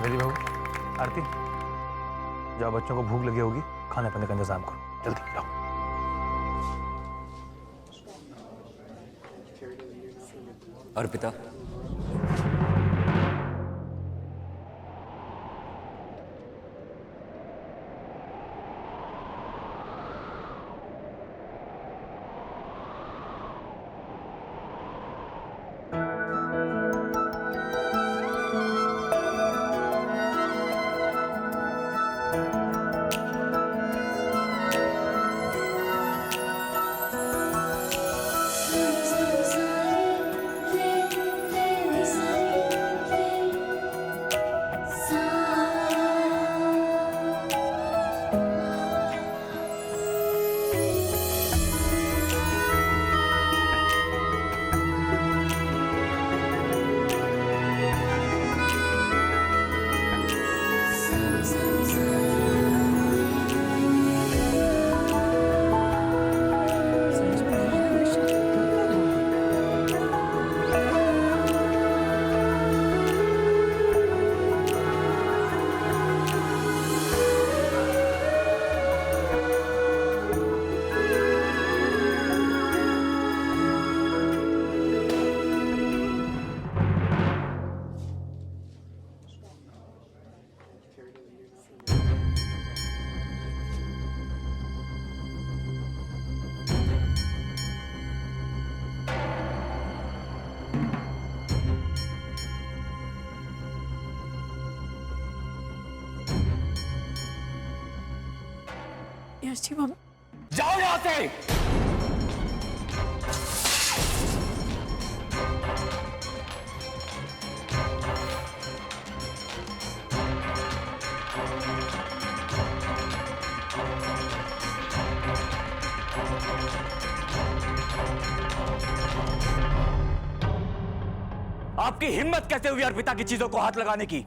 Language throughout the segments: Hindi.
जल्दी बाबू। आरती, जाओ बच्चों को भूख लगी होगी, खाने पीने का इंतजाम करो, जल्दी जाओ। अर्पिता, यश जी मम्मी, जाओ यहां से। आपकी हिम्मत कैसे हुई अर्पिता की चीजों को हाथ लगाने की?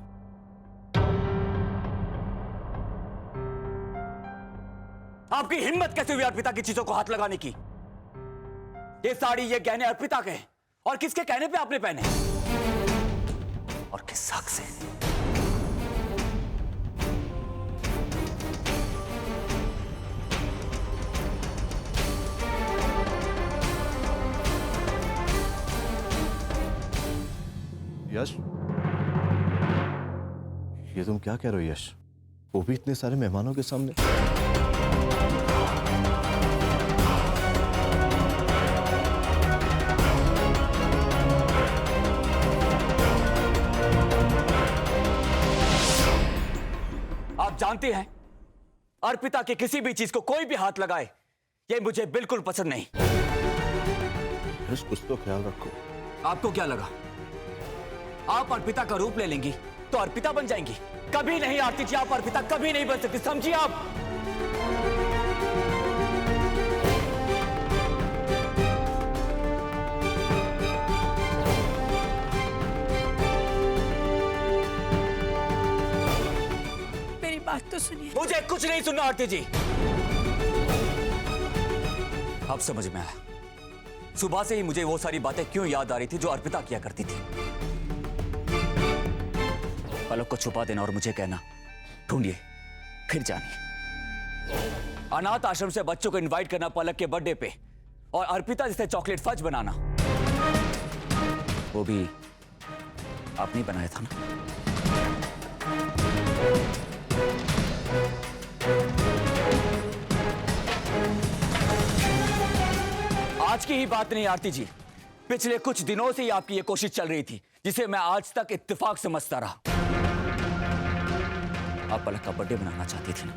आपकी हिम्मत कैसे हुई अर्पिता की चीजों को हाथ लगाने की? ये साड़ी, ये गहने अर्पिता के हैं, और किसके कहने पे आपने पहने और किस हक से? यश, ये तुम क्या कह रहे हो यश? वो भी इतने सारे मेहमानों के सामने। आप जानते हैं, अर्पिता की किसी भी चीज को कोई भी हाथ लगाए, ये मुझे बिल्कुल पसंद नहीं। यश, कुछ तो ख्याल रखो। आपको क्या लगा आप अर्पिता का रूप ले लेंगी तो अर्पिता बन जाएंगी? कभी नहीं आरती जी, आप अर्पिता कभी नहीं बन सकती, समझिए आप। मेरी बात तो सुनिए। मुझे कुछ नहीं सुनना आरती जी। अब समझ में आया, सुबह से ही मुझे वो सारी बातें क्यों याद आ रही थी जो अर्पिता किया करती थी। पलक को छुपा देना और मुझे कहना ढूंढिए फिर जानिए। अनाथ आश्रम से बच्चों को इनवाइट करना पलक के बर्थडे पे, और अर्पिता जैसे चॉकलेट फज बनाना, वो भी आपने बनाया था ना? आज की ही बात नहीं आरती जी, पिछले कुछ दिनों से ही आपकी ये कोशिश चल रही थी, जिसे मैं आज तक इत्तेफाक समझता रहा। आप पलक का बर्थडे बनाना चाहती थी ना,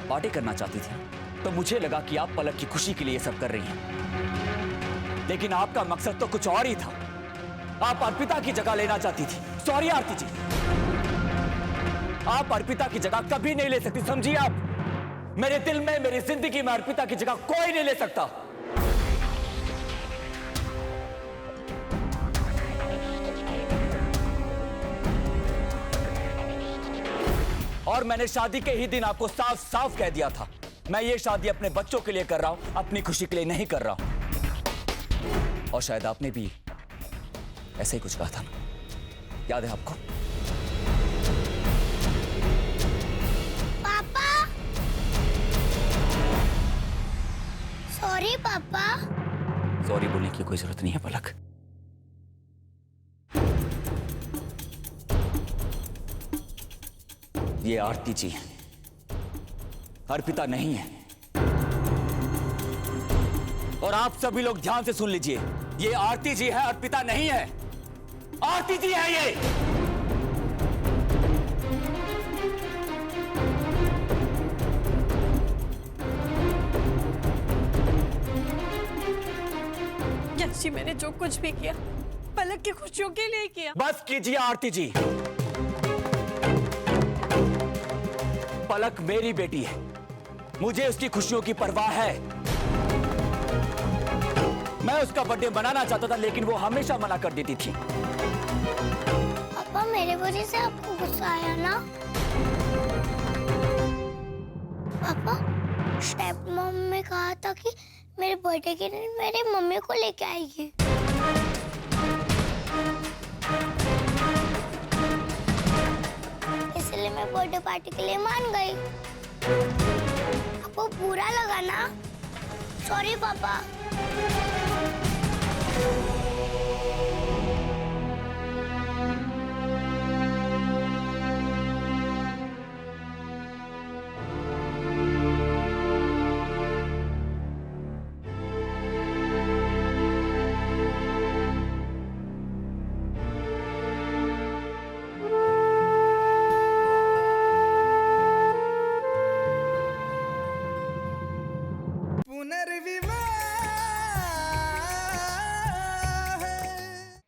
पार्टी करना चाहती थी ना, तो मुझे लगा कि आप पलक की खुशी के लिए ये सब कर रही हैं। लेकिन आपका मकसद तो कुछ और ही था। आप अर्पिता की जगह लेना चाहती थी। सॉरी आरती जी, आप अर्पिता की जगह कभी नहीं ले सकती, समझिए आप। मेरे दिल में, मेरी जिंदगी में अर्पिता की जगह कोई नहीं ले सकता। और मैंने शादी के ही दिन आपको साफ साफ कह दिया था, मैं ये शादी अपने बच्चों के लिए कर रहा हूं, अपनी खुशी के लिए नहीं कर रहा हूं। और शायद आपने भी ऐसे ही कुछ कहा था ना, याद है आपको? सॉरी पापा। सॉरी बोलने की कोई जरूरत नहीं है पलक। ये आरती जी है, अर्पिता नहीं है। और आप सभी लोग ध्यान से सुन लीजिए, ये आरती जी है, अर्पिता नहीं है। आरती जी है ये। यश जी, मैंने जो कुछ भी किया पलक की खुशियों के लिए किया। बस कीजिए आरती जी। पलक मेरी बेटी है, मुझे उसकी खुशियों की परवाह है। मैं उसका बर्थडे मनाना चाहता था, लेकिन वो हमेशा मना कर देती थी। पापा, मेरे वजह से आपको गुस्सा आया ना? पापा, स्टेप मॉम ने कहा था कि मेरे बर्थडे के दिन मेरे मम्मी को लेके आएगी। इसलिए मैं बर्थडे पार्टी के लिए मान गई। आपको बुरा लगा ना? सॉरी पापा।